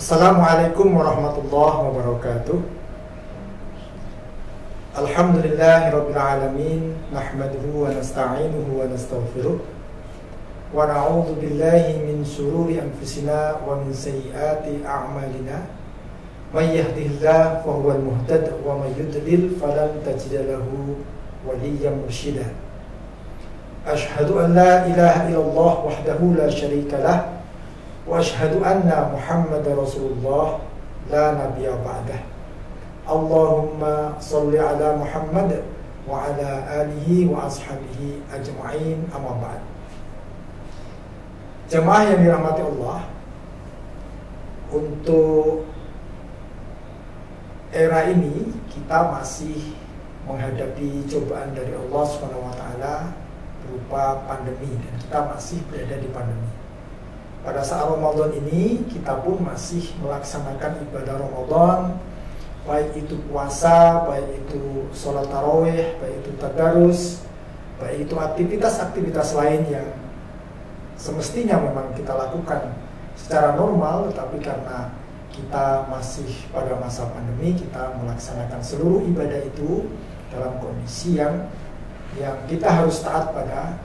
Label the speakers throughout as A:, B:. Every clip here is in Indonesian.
A: Assalamualaikum warahmatullahi wabarakatuh. Alhamdulillahirabbil alamin, nahmaduhu wa nasta'inuhu wa nastaghfiruh wa na'udzu billahi min shururi anfusina wa min sayyiati a'malina. May yahdihillahu fahuwal muhtad wa may yudlil falan tajida lahu waliyyan mursyida. Asyhadu an la ilaha illallah wahdahu la syarika lah wa asyhadu anna Muhammadar Rasulullah la nabiyya ba'dah. Allahumma sholli ala Muhammad wa ala alihi wa ashabihi ajma'in, amma ba'd. Jemaah yang dirahmati Allah, untuk era ini kita masih menghadapi cobaan dari Allah SWT berupa pandemi, dan kita masih berada di pandemi. Pada saat Ramadan ini kita pun masih melaksanakan ibadah Ramadan, baik itu puasa, baik itu sholat tarawih, baik itu tadarus, baik itu aktivitas-aktivitas lain yang semestinya memang kita lakukan secara normal, tetapi karena kita masih pada masa pandemi, kita melaksanakan seluruh ibadah itu dalam kondisi yang kita harus taat pada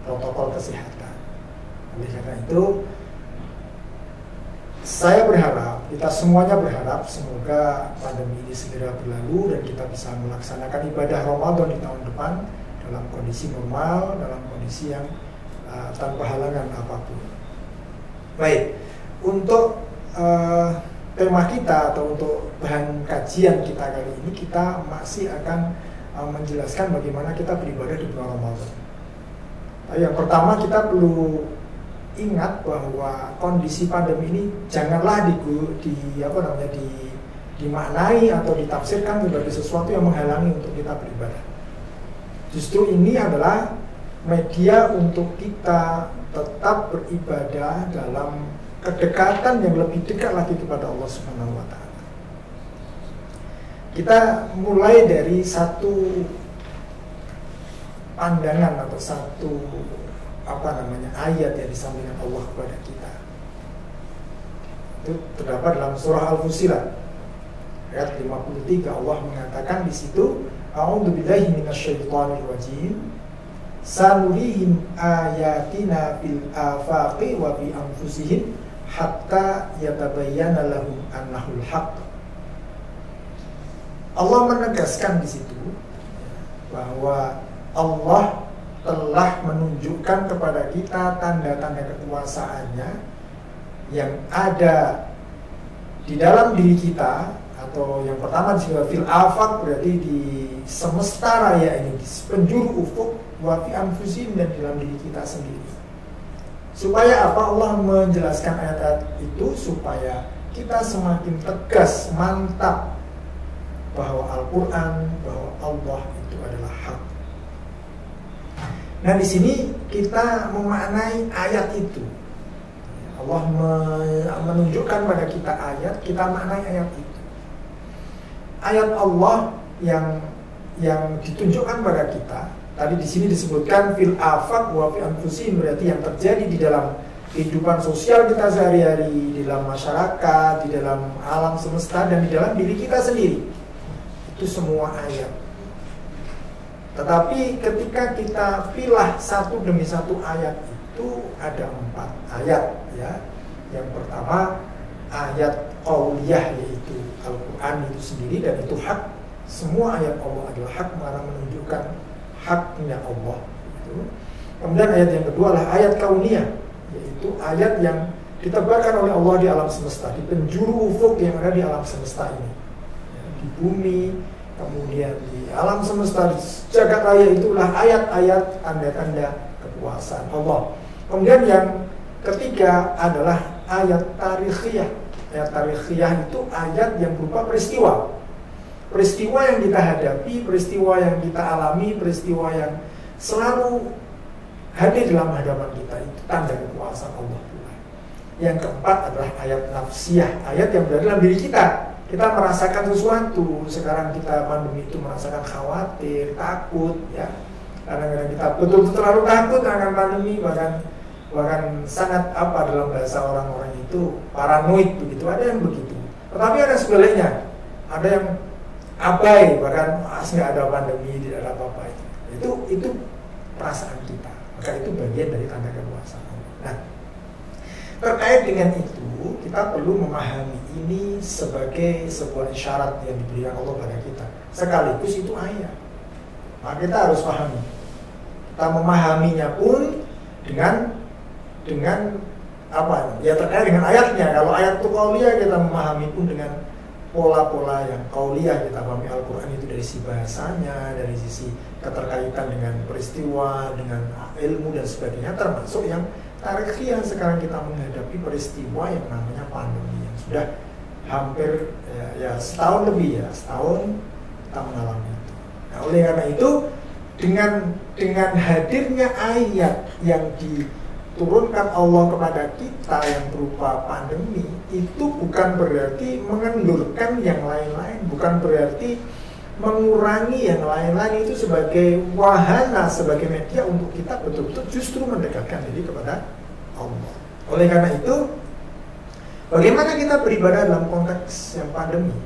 A: protokol kesehatan. Oleh karena itu, saya berharap, kita semuanya berharap semoga pandemi ini segera berlalu dan kita bisa melaksanakan ibadah Ramadan di tahun depan dalam kondisi normal, dalam kondisi yang tanpa halangan apapun. Baik, untuk tema kita atau untuk bahan kajian kita kali ini, kita masih akan menjelaskan bagaimana kita beribadah di bulan Ramadan. Yang pertama, kita perlu ingat bahwa kondisi pandemi ini janganlah dimaknai atau ditafsirkan sebagai sesuatu yang menghalangi untuk kita beribadah. Justru ini adalah media untuk kita tetap beribadah dalam kedekatan yang lebih dekat lagi kepada Allah Subhanahu wa Ta'ala. Kita mulai dari satu pandangan atau satu ayat yang disampaikan Allah kepada kita. Itu terdapat dalam surah Al-Fussilat ayat 53. Allah mengatakan di situ, a'udzubillahi minasyaitonir rajim, sanurihim ayatina fil afaqi wa fi anfusihim hatta yatabayyana lahum annahul haqq. Allah menegaskan di situ bahwa Allah telah menunjukkan kepada kita tanda-tanda kekuasaannya yang ada di dalam diri kita, atau yang pertama disebut fil afaq, berarti di semesta raya ini, di penjuru ufuk, wa fi anfusihim, dan di dalam diri kita sendiri. Supaya apa? Allah menjelaskan ayat-ayat itu supaya kita semakin tegas, mantap bahwa Al-Quran, bahwa Allah itu adalah hak. Nah, di sini kita memaknai ayat itu. Allah menunjukkan pada kita ayat, kita maknai ayat itu. Ayat Allah yang ditunjukkan pada kita, tadi di sini disebutkan fil afaq wa fi anfusihim, berarti yang terjadi di dalam kehidupan sosial kita sehari-hari, di dalam masyarakat, di dalam alam semesta, dan di dalam diri kita sendiri. Itu semua ayat. Tetapi ketika kita pilah satu demi satu ayat itu, ada 4 ayat ya. Yang pertama ayat qauliyah, yaitu Al-Quran itu sendiri, dan itu hak. Semua ayat Allah adalah hak, karena menunjukkan haknya Allah gitu. Kemudian ayat yang kedua adalah ayat kauniyah, yaitu ayat yang ditebarkan oleh Allah di alam semesta, di penjuru ufuk yang ada di alam semesta ini ya, di bumi, kemudian di alam semesta, di jagat raya, itulah ayat-ayat tanda-tanda kekuasaan Allah. Kemudian yang ketiga adalah ayat tarikhiyah. Ayat tarikhiyah itu ayat yang berupa peristiwa. Peristiwa yang kita hadapi, peristiwa yang kita alami, peristiwa yang selalu hadir dalam hadapan kita, itu tanda kekuasaan Allah pula. Yang keempat adalah ayat nafsiyah, ayat yang berada dalam diri kita. Kita merasakan sesuatu, sekarang kita pandemi itu merasakan khawatir, takut ya. Kadang-kadang kita betul-betul terlalu takut akan pandemi, bahkan sangat dalam bahasa orang-orang itu paranoid begitu, ada yang begitu. Tetapi ada sebaliknya, ada yang abai, bahkan nggak ada pandemi, tidak ada apa-apa. Itu perasaan kita, maka itu bagian dari tanda kekuasaan Allah. Nah, terkait dengan itu kita perlu memahami ini sebagai sebuah isyarat yang diberikan Allah pada kita, sekaligus itu ayat. Maka kita harus pahami. Kita memahaminya pun dengan apa? Ya terkait dengan ayatnya. Kalau ayat itu qauliyah, kita memahami pun dengan pola-pola yang qauliyah. Kita pahami Al-Quran itu dari sisi bahasanya, dari sisi keterkaitan dengan peristiwa, dengan ilmu dan sebagainya, termasuk yang tarikhiyah. Sekarang kita menghadapi peristiwa yang namanya pandemi yang sudah hampir ya setahun lebih, setahun kita mengalami itu. Nah, oleh karena itu dengan hadirnya ayat yang diturunkan Allah kepada kita yang berupa pandemi, itu bukan berarti mengendurkan yang lain-lain, bukan berarti mengurangi yang lain-lain itu sebagai wahana, sebagai media untuk kita betul-betul justru mendekatkan diri kepada Allah. Oleh karena itu, bagaimana kita beribadah dalam konteks yang pandemi?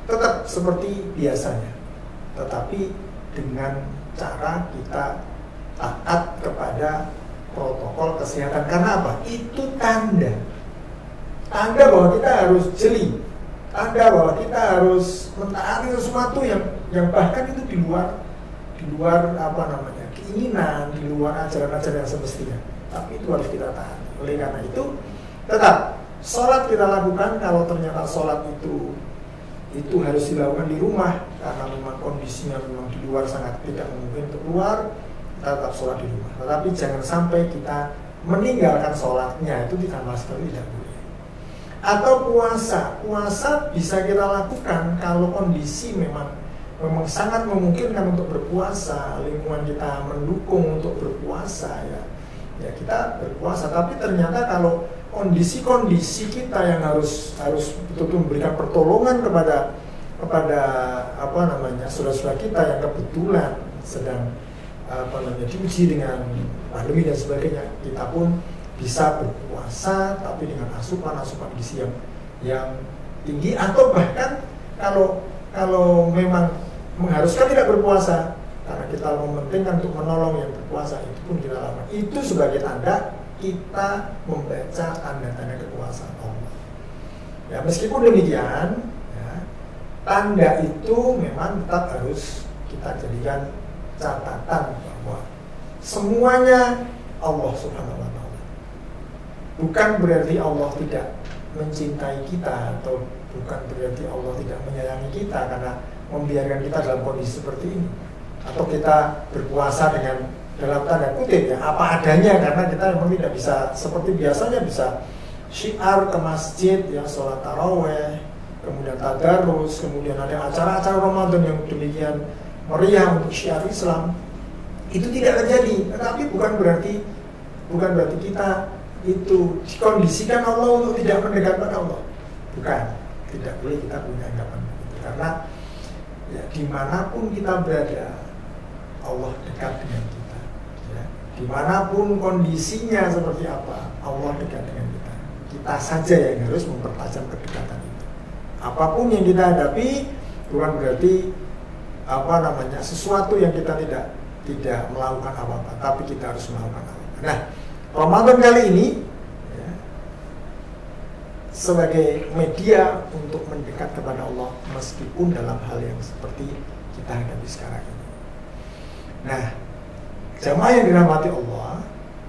A: Tetap seperti biasanya, tetapi dengan cara kita taat kepada protokol kesehatan. Karena apa? Itu tanda bahwa kita harus jeli, tanda bahwa kita harus mentaati sesuatu yang bahkan itu di luar apa namanya keinginan, di luar ajaran-ajaran yang semestinya. Tapi itu harus kita taati. Oleh karena itu, tetap sholat kita lakukan. Kalau ternyata sholat itu harus dilakukan di rumah karena memang kondisinya memang di luar sangat tidak mungkin untuk keluar, kita tetap sholat di rumah. Tetapi jangan sampai kita meninggalkan sholatnya, itu sama sekali tidak boleh. Atau puasa bisa kita lakukan kalau kondisi memang sangat memungkinkan untuk berpuasa, lingkungan kita mendukung untuk berpuasa, ya kita berpuasa. Tapi ternyata kalau kondisi kita yang harus betul-betul memberikan pertolongan kepada apa namanya saudara-saudara kita yang kebetulan sedang diuji dengan pandemi dan sebagainya, kita pun bisa berpuasa tapi dengan asupan gizi yang tinggi, atau bahkan kalau memang mengharuskan tidak berpuasa karena kita mementingkan untuk menolong yang berpuasa, itu pun kita lakukan. Itu sebagai tanda kita membaca tanda-tanda kekuasaan Allah. Ya, meskipun demikian, tanda itu memang tetap harus kita jadikan catatan bahwa semuanya Allah Subhanahu wa Ta'ala. Bukan berarti Allah tidak mencintai kita, atau bukan berarti Allah tidak menyayangi kita karena membiarkan kita dalam kondisi seperti ini, atau kita berpuasa dengan dalam tanda kutip apa adanya, karena kita memang tidak bisa seperti biasanya bisa syiar ke masjid, sholat taraweh, kemudian tadarus, kemudian ada acara-acara Ramadan yang demikian meriah untuk syiar Islam. Itu tidak terjadi. Tetapi bukan berarti kita itu dikondisikan Allah untuk tidak mendekat pada Allah. Bukan, tidak boleh kita punya anggapan begitu. Karena dimanapun kita berada, Allah dekat dengan kita. Dimanapun kondisinya seperti apa, Allah dekat dengan kita. Kita saja yang harus mempertajam kedekatan itu. Apapun yang kita hadapi, bukan berarti sesuatu yang kita tidak melakukan apa-apa, tapi kita harus melakukan apa-apa. Nah, Ramadan kali ini sebagai media untuk mendekat kepada Allah meskipun dalam hal yang seperti kita hadapi sekarang ini. Nah, jamaah yang dirahmati Allah,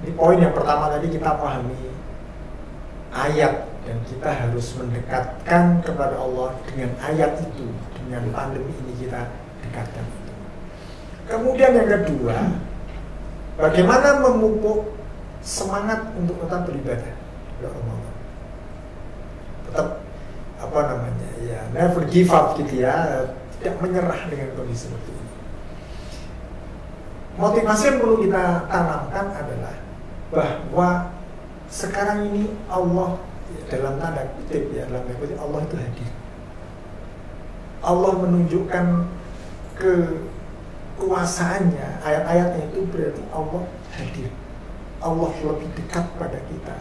A: ini poin yang pertama tadi, kita pahami ayat dan kita harus mendekatkan kepada Allah dengan ayat itu, dengan pandemi ini kita dekatkan itu. Kemudian yang kedua, bagaimana memupuk semangat untuk tetap beribadah di Ramadan. Tetap never give up gitu ya, tidak menyerah dengan kondisi seperti ini. Motivasi yang perlu kita tanamkan adalah bahwa sekarang ini Allah, dalam tanda kutip Allah itu hadir. Allah menunjukkan kekuasaannya, ayat-ayatnya itu berarti Allah hadir. Allah lebih dekat pada kita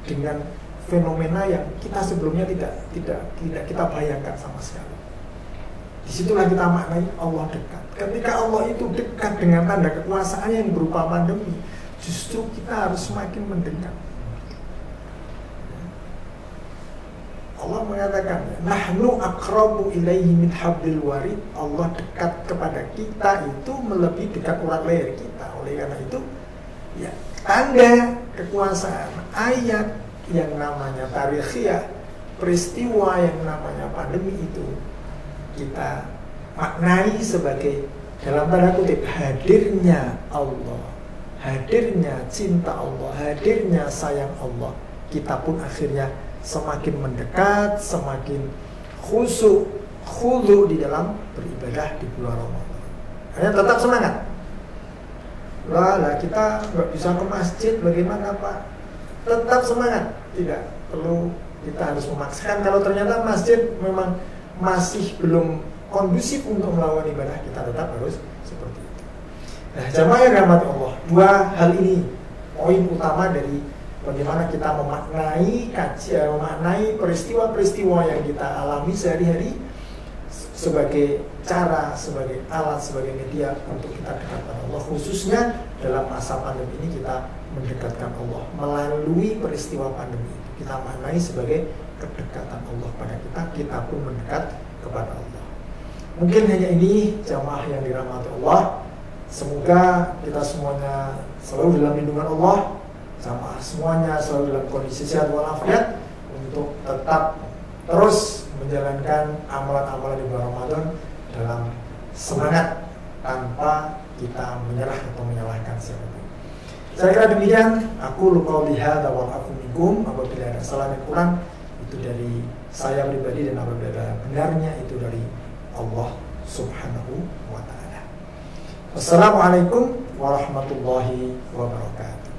A: dengan fenomena yang kita sebelumnya tidak kita bayangkan sama sekali. Disitulah kita maknai Allah dekat. Ketika Allah itu dekat dengan tanda kekuasaannya yang berupa pandemi, justru kita harus semakin mendekat. Allah mengatakan, nahnu aqrabu ilaihi min hablil warid. Allah dekat kepada kita itu melebihi dekat urat leher kita. Oleh karena itu, ya, tanda kekuasaan, ayat yang namanya tarikhiyah, peristiwa yang namanya pandemi itu kita maknai sebagai dalam tanda kutip hadirnya Allah, hadirnya cinta Allah, hadirnya sayang Allah. Kita pun akhirnya semakin mendekat, semakin khusyuk di dalam beribadah di bulan Ramadan. Hanya tetap semangat. Lah kita nggak bisa ke masjid, bagaimana Pak? Tetap semangat. Tidak perlu kita harus memaksakan. Kalau ternyata masjid memang masih belum kondusif untuk melakukan ibadah, kita tetap harus seperti itu. Nah, jamaah yang dirahmati Allah, dua hal ini poin utama dari bagaimana kita memaknai memaknai peristiwa-peristiwa yang kita alami sehari-hari sebagai cara, sebagai alat, sebagai media untuk kita dekatkan Allah. Khususnya dalam masa pandemi ini kita mendekatkan Allah melalui peristiwa pandemi itu. Kita maknai sebagai kedekatan Allah pada kita, kita pun mendekat kepada Allah. Mungkin hanya ini jamaah yang dirahmati Allah. Semoga kita semuanya selalu dalam lindungan Allah, jamaah semuanya selalu dalam kondisi sehat walafiat untuk tetap terus menjalankan amalan-amalan di bulan Ramadan dalam semangat tanpa kita menyerah atau menyalahkan siapapun. Saya kira demikian. Aku lupa lihat wal afu minkum. Apabila ada salah dan kurang itu dari saya pribadi, dan apabila benarnya itu dari Allah Subhanahu wa ta'ala. Wassalamualaikum warahmatullahi wabarakatuh.